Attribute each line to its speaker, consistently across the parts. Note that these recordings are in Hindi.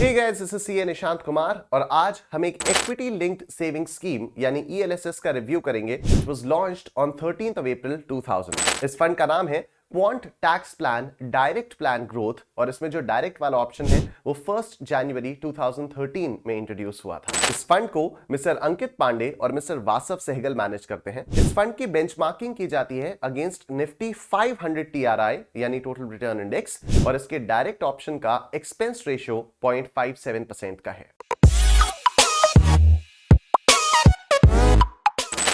Speaker 1: Hey guys, this is CA Nishant Kumar और आज हम एक इक्विटी लिंक्ड सेविंग स्कीम यानी ELSS का रिव्यू करेंगे which was launched on 13th of April 2000। इस फंड का नाम है quant tax plan direct plan growth और इसमें जो डायरेक्ट वाला ऑप्शन है वो 1 जनवरी 2013 में इंट्रोड्यूस हुआ था। इस फंड को मिस्टर अंकित पांडे और मिस्टर वासव सहगल मैनेज करते हैं। इस फंड की बेंचमार्किंग की जाती है अगेंस्ट निफ्टी 500 TRI यानी टोटल रिटर्न इंडेक्स और इसके डायरेक्ट ऑप्शन का एक्सपेंस रेशियो 0.57% का है।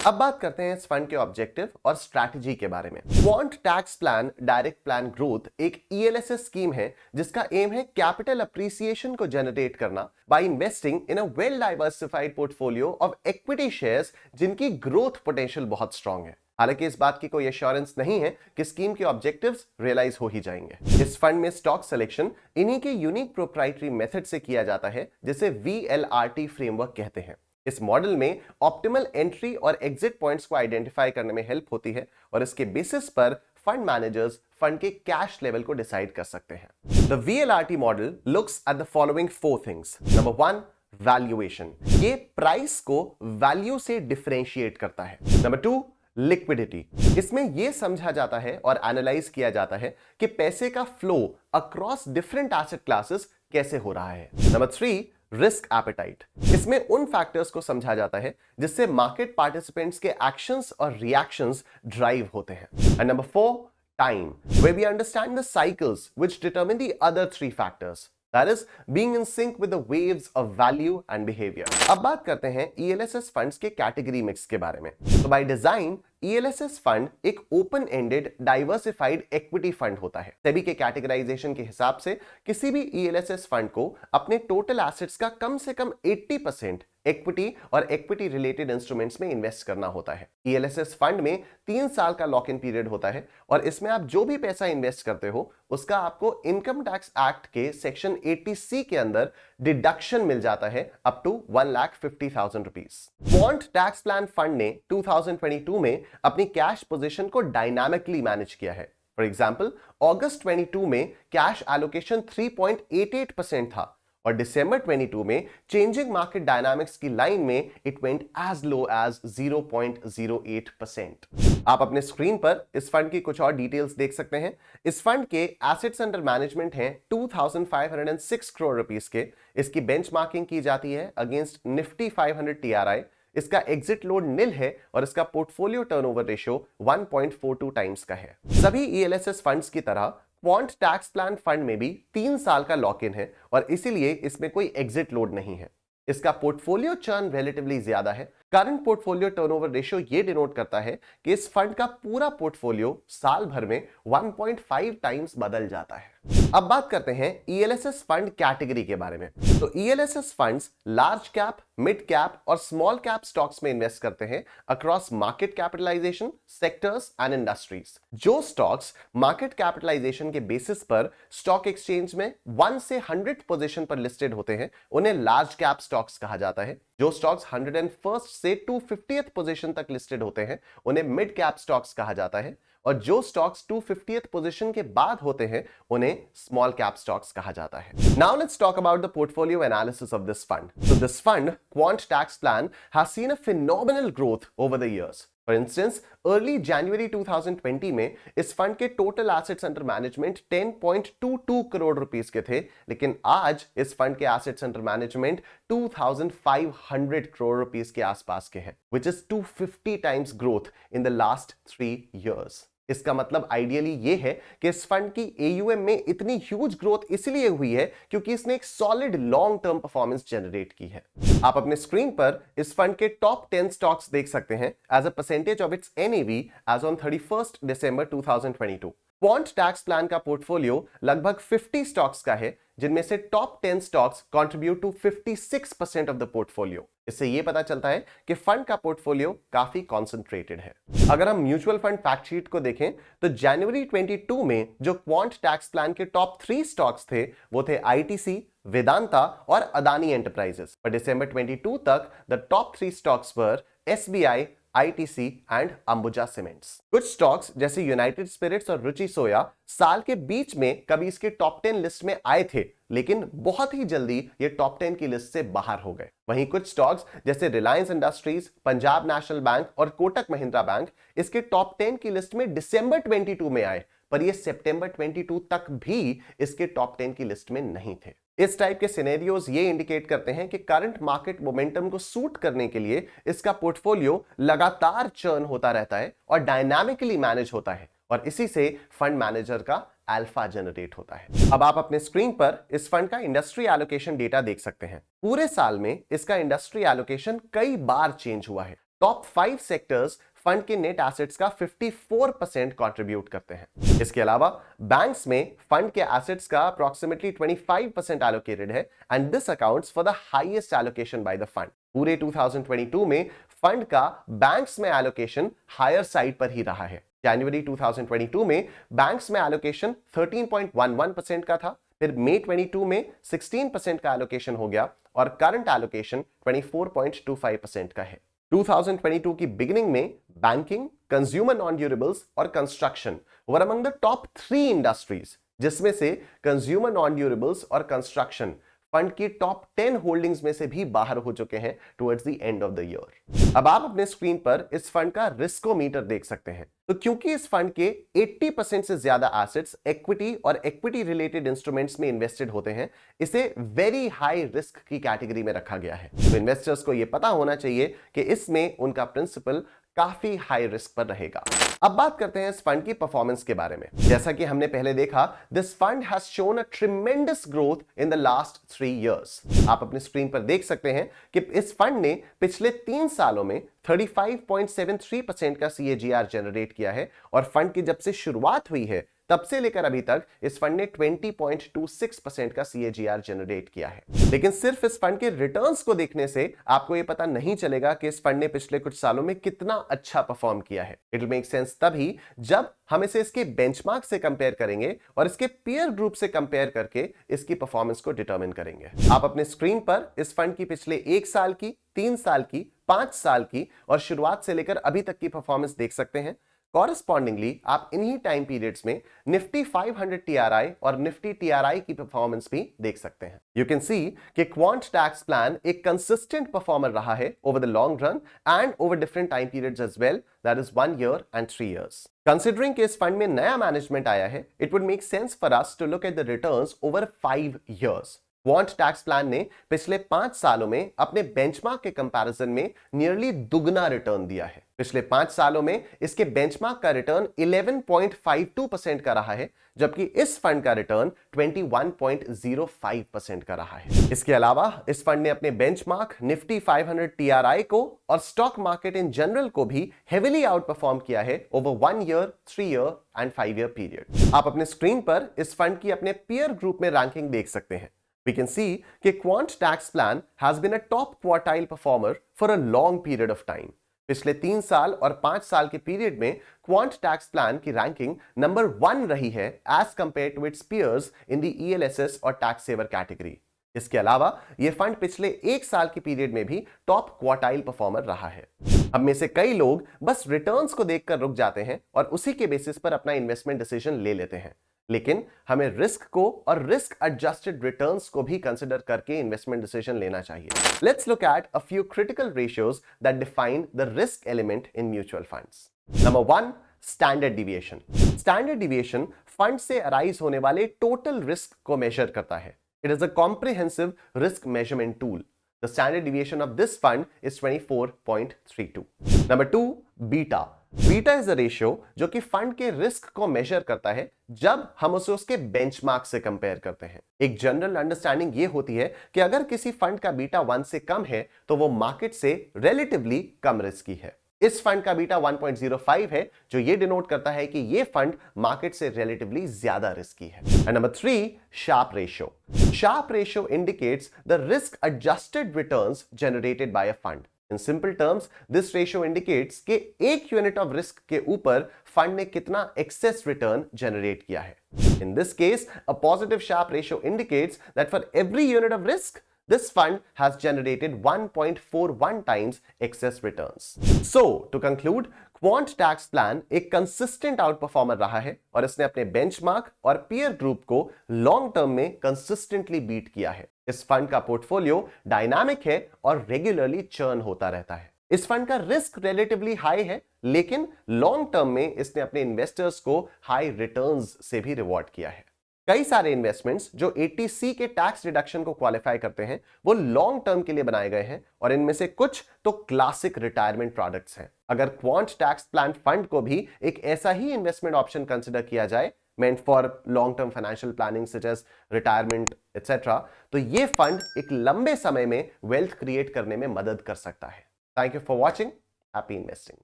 Speaker 1: अब बात करते हैं इस फंड के ऑब्जेक्टिव और स्ट्रैटेजी के बारे में। Quant tax plan direct plan growth एक ELSS स्कीम है जिसका एम है कैपिटल अप्रिसिएशन को जनरेट करना by investing in a well diversified portfolio of equity shares जिनकी ग्रोथ पोटेंशियल बहुत स्ट्रांग है। हालांकि इस बात की कोई एश्योरेंस नहीं है कि स्कीम के ऑब्जेक्टिव्स रियलाइज हो ही जाएंगे। इस फंड में स्टॉक सिलेक्शन इन्हीं के यूनिक प्रोप्राइटरी मेथड से किया जाता है जिसे VLRT फ्रेमवर्क कहते हैं। इस मॉडल में ऑप्टिमल एंट्री और एग्जिट पॉइंट्स को आइडेंटिफाई करने में हेल्प होती है और इसके बेसिस पर फंड मैनेजर्स फंड के कैश लेवल को डिसाइड कर सकते हैं। The VLRT model looks at the following 4 things. Number 1, valuation, ये प्राइस को वैल्यू से डिफरेंशिएट करता है। नंबर 2, लिक्विडिटी, इसमें यह समझा जाता है और एनालाइज किया जाता है कि पैसे का flow across different asset classes कैसे हो रहा है। नंबर 3, रिस्क एपेटाइट, इसमें उन फैक्टर्स को समझा जाता है जिससे मार्केट पार्टिसिपेंट्स के एक्शंस और रिएक्शंस ड्राइव होते हैं। And number 4, time, where we understand the cycles which determine the other 3 factors, that is being in sync with the waves of value and behavior। अब बात करते हैं ELSS फंड्स के कैटेगरी मिक्स के बारे में। तो बाय डिजाइन ELSS फंड एक open ended diversified equity fund होता है। सेबी के कैटेगराइजेशन के हिसाब से किसी भी ELSS फंड को अपने टोटल एसेट्स का कम से कम 80% इक्विटी और इक्विटी रिलेटेड इंस्ट्रूमेंट्स में इन्वेस्ट करना होता है। ELSS फंड में 3 साल का लॉक इन पीरियड होता है और इसमें आप जो भी पैसा इन्वेस्ट करते हो उसका आपको इनकम टैक्स एक्ट के सेक्शन 80C के अंदर डिडक्शन मिल जाता है up to 1,50,000 rupees. Quant tax plan fund ने 2022 में अपनी कैश पोजीशन को डायनामिकली मैनेज किया है। फॉर एग्जांपल, अगस्त 22 में कैश एलोकेशन 3.88% था और दिसंबर 22 में चेंजिंग मार्केट डायनामिक्स की लाइन में it went as low as 0.08%। आप अपने स्क्रीन पर इस फंड की कुछ और डिटेल्स देख सकते हैं। इस फंड के एसेट्स अंडर मैनेजमेंट हैं 2506 करोड़ रुपीस के। इसकी बेंचमार्किंग की जाती है अगेंस्ट निफ्टी 500 TRI। इसका एग्जिट लोड निल है और इसका पोर्टफोलियो टर्नओवर रेशियो 1.42 टाइम्स का है। सभी ELSS फंड्स की तरह क्वांट टैक्स प्लान फंड में भी 3 साल का लॉक इन है और इसीलिए इसमें कोई एग्जिट लोड नहीं है। इसका पोर्टफोलियो चर्न रिलेटिवली ज्यादा है। करंट पोर्टफोलियो टर्नओवर रेशियो ये डिनोट करता है कि इस फंड का पूरा पोर्टफोलियो साल भर में 1.5 टाइम्स बदल जाता है। अब बात करते हैं ELSS फंड कैटेगरी के बारे में। तो ELSS funds large cap, mid cap और स्मॉल कैप स्टॉक्स में इन्वेस्ट करते हैं across market capitalisation, sectors and industries. जो स्टॉक्स मार्केट कैपिटलाइजेशन के बेसिस पर स्टॉक एक्सचेंज में 1 से 100 पोजीशन पर लिस्टेड होते हैं उन्हें लार्ज कैप स्टॉक्स कहा जाता है। जो स्टॉक्स 101st से 250th पोजीशन तक लिस्टेड होते हैं उन्हें मिड कैप स्टॉक्स कहा जाता है और जो स्टॉक्स 250th पोजीशन के बाद होते हैं उन्हें स्मॉल कैप स्टॉक्स कहा जाता है। Now let's talk about the portfolio analysis of this fund. So this fund, Quant Tax Plan, has seen a phenomenal growth over the years. For instance, early January 2020 में इस फंड के total assets under management 10.22 crore rupees के थे, लेकिन आज इस फंड के assets under management 2,500 crore rupees के आसपास के हैं, which is 250 times growth in the last 3 years। इसका मतलब आइडियली ये है कि इस फंड की AUM में इतनी ह्यूज ग्रोथ इसलिए हुई है क्योंकि इसने एक solid long term performance generate की है। आप अपने स्क्रीन पर इस फंड के टॉप 10 स्टॉक्स देख सकते हैं as a percentage of its NAV as on 31st December 2022। Quant tax plan का पोर्टफोलियो लगभग 50 स्टॉक्स का है जिनमें से top 10 stocks contribute to 56% of the portfolio. इससे यह पता चलता है कि फंड का पोर्टफोलियो काफी कॉन्सेंट्रेटेड है। अगर हम म्यूचुअल फंड फैक्ट शीट को देखें तो जनवरी 22 में जो क्वांट टैक्स प्लान के टॉप 3 स्टॉक्स थे वो थे ITC, वेदांता और अदानी एंटरप्राइजेस। पर दिसंबर 22 तक द टॉप 3 स्टॉक्स पर SBI, ITC and Ambuja cements. कुछ स्टॉक्स जैसे यूनाइटेड स्पिरिट्स और रुचि सोया साल के बीच में कभी इसके टॉप 10 लिस्ट में आए थे, लेकिन बहुत ही जल्दी ये टॉप 10 की लिस्ट से बाहर हो गए। वहीं कुछ स्टॉक्स जैसे Reliance industries, Punjab national bank और कोटक महिंद्रा बैंक इसके टॉप 10 की लिस्ट में दिसंबर 22 में आए, पर ये सितंबर 22 तक भी इसके टॉप 10 की लिस्ट में नहीं थे। इस टाइप के सिनेरियोज ये इंडिकेट करते हैं कि करंट मार्केट मोमेंटम को सूट करने के लिए इसका पोर्टफोलियो लगातार चर्न होता रहता है और डायनामिकली मैनेज होता है, और इसी से फंड मैनेजर का अल्फा जनरेट होता है। अब आप अपने स्क्रीन पर इस फंड का इंडस्ट्री एलोकेशन डेटा देख सकते हैं। पूरे साल में इसका इंडस्ट्री एलोकेशन कई बार चेंज हुआ है। टॉप 5 सेक्टर्स फंड के नेट एसेट्स का 54% कंट्रीब्यूट करते हैं। इसके अलावा बैंक्स में फंड के एसेट्स का अप्रॉक्सिमेटली 25% एलोकेटेड है, and this accounts for the highest allocation by the fund. पूरे 2022 में फंड का बैंक्स में एलोकेशन हायर साइड पर ही रहा है। जनवरी 2022 में बैंक्स में एलोकेशन 13.11% का था, फिर मई 22 में 16% का एलोकेशन हो गया और करंट एलोकेशन 24.25% का है। 2022 की बिगिनिंग में बैंकिंग, कंज्यूमर नॉन ड्यूरेबल्स और construction were among the top 3 industries, जिसमें से कंज्यूमर नॉन ड्यूरेबल्स और कंस्ट्रक्शन फंड की टॉप 10 होल्डिंग्स में से भी बाहर हो चुके हैं towards the end of the year. अब आप अपने स्क्रीन पर इस फंड का रिस्कोमीटर देख सकते हैं। तो क्योंकि इस फंड के 80% से ज्यादा एसेट्स इक्विटी और इक्विटी रिलेटेड इंस्ट्रूमेंट्स में इन्वेस्टेड होते हैं, इसे वेरी हाई रिस्क की कैटेगरी में रखा गया है। तो इन्वेस्टर्स को यह पता होना चाहिए कि इसमें उनका प्रिंसिपल काफी हाई रिस्क पर रहेगा। अब बात करते हैं इस फंड की परफॉर्मेंस के बारे में। जैसा कि हमने पहले देखा, this fund has shown a tremendous growth in the last 3 years. आप अपनी स्क्रीन पर देख सकते हैं कि इस फंड ने पिछले 3 सालों में 35.73% का CAGR जनरेट किया है, और फंड की जब से शुरुआत हुई है तब से लेकर अभी तक इस फंड ने 20.26% का CAGR जनरेट किया है। लेकिन सिर्फ इस फंड के रिटर्न्स को देखने से आपको यह पता नहीं चलेगा कि इस फंड ने पिछले कुछ सालों में कितना अच्छा परफॉर्म किया है। इट विल मेक सेंस तभी जब हम इसे इसके बेंचमार्क से कंपेयर करेंगे और इसके पीयर ग्रुप से कंपेयर करके इसकी परफॉर्मेंस को डिटरमिन करेंगे। आप अपने स्क्रीन पर इस फंड की पिछले 1 साल की, 3 साल की, 5 साल की और शुरुआत से लेकर अभी तक की परफॉर्मेंस देख सकते हैं। कॉरेस्पॉन्डिंगली आप इन्हीं टाइम पीरियड्स में निफ्टी 500 TRI और निफ्टी TRI की परफॉर्मेंस भी देख सकते हैं। यू कैन सी कि क्वांट टैक्स प्लान एक कंसिस्टेंट परफॉर्मर रहा है over the long run and over different time periods as well, that is 1 year and 3 years. Considering कि इस फंड में नया मैनेजमेंट आया है, it would make sense for us to look at the returns over 5 years. Quant tax plan ने पिछले 5 सालों में अपने बेंचमार्क के कंपैरिजन में नियरली दुगना रिटर्न दिया है। पिछले 5 सालों में इसके बेंचमार्क का रिटर्न 11.52% का रहा है, जबकि इस फंड का रिटर्न 21.05% का रहा है। इसके अलावा इस फंड ने अपने बेंचमार्क निफ्टी 500 TRI को और स्टॉक मार्केट इन जनरल को भी हेविली आउट परफॉर्म किया है over 1 year, 3 year and 5 year period. आप अपने स्क्रीन पर इस फंड की अपने पीयर ग्रुप में रैंकिंग देख सकते हैं। We can see कि Quant Tax Plan has been a top quartile performer for a long period of time. पिछले 3 साल और 5 साल के पीरियड में Quant Tax Plan की रैंकिंग नंबर 1 रही है as compared to its peers in the ELSS और tax saver category. इसके अलावा यह फंड पिछले 1 साल के पीरियड में भी टॉप क्वार्टाइल परफॉर्मर रहा है। हम में से कई लोग बस रिटर्न्स को देखकर रुक जाते हैं और उसी के बेसिस पर अपना इन्वेस्टमेंट डिसीजन ले लेते हैं, लेकिन हमें रिस्क को और रिस्क एडजस्टेड रिटर्न्स को भी कंसिडर करके इन्वेस्टमेंट डिसीजन लेना चाहिए। Let's look at a few critical ratios that define the risk element in mutual funds. Number 1, standard deviation. Standard deviation fund से अराइज होने वाले टोटल रिस्क को मेजर करता है। It is a comprehensive risk measurement tool. The standard deviation of this fund is 24.32. Number 2, beta. Beta is a ratio जो कि फंड के रिस्क को मेजर करता है जब हम उसे उसके बेंचमार्क से कंपेयर करते हैं। एक जनरल अंडरस्टैंडिंग ये होती है कि अगर किसी फंड का बीटा 1 से कम है तो वो मार्केट से रिलेटिवली कम रिस्की है। इस फंड का बीटा 1.05 है, जो ये डिनोट करता है कि ये फंड मार्केट से रिलेटिवली ज्यादा रिस्की है। And number 3, Sharpe ratio. Sharpe ratio indicates the risk adjusted returns generated by a fund. In simple terms, this ratio indicates कि 1 यूनिट ऑफ रिस्क के ऊपर फंड ने कितना एक्सेस रिटर्न जनरेट किया है। In this case, a positive Sharpe ratio indicates that for every unit of risk, This fund has generated 1.41 times excess returns. So, to conclude, quant tax plan एक कंसिस्टेंट आउट परफॉर्मर रहा है और इसने अपने बेंचमार्क और पीयर ग्रुप को लॉन्ग टर्म में कंसिस्टेंटली बीट किया है। इस फंड का पोर्टफोलियो डायनामिक है और रेगुलरली चर्न होता रहता है। इस फंड का रिस्क रिलेटिवली हाई है, लेकिन लॉन्ग टर्म में इसने अपने इन्वेस्टर्स को हाई रिटर्न्स से भी रिवॉर्ड किया है। कई सारे इन्वेस्टमेंट्स जो 80C के टैक्स रिडक्शन को क्वालिफाई करते हैं वो लॉन्ग टर्म के लिए बनाए गए हैं और इनमें से कुछ तो क्लासिक रिटायरमेंट प्रोडक्ट्स हैं। अगर क्वांट टैक्स प्लान फंड को भी एक ऐसा ही इन्वेस्टमेंट ऑप्शन कंसिडर किया जाए meant for long term financial planning such as retirement etc, तो ये फंड एक लंबे समय में वेल्थ क्रिएट करने में मदद कर सकता है। Thank you for watching. Happy investing.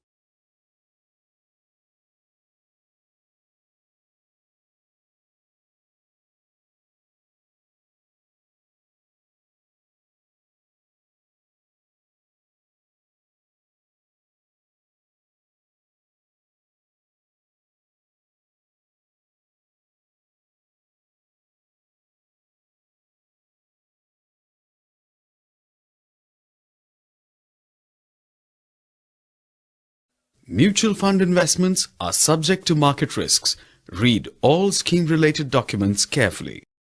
Speaker 2: Mutual fund investments are subject to market risks. Read all scheme-related documents carefully.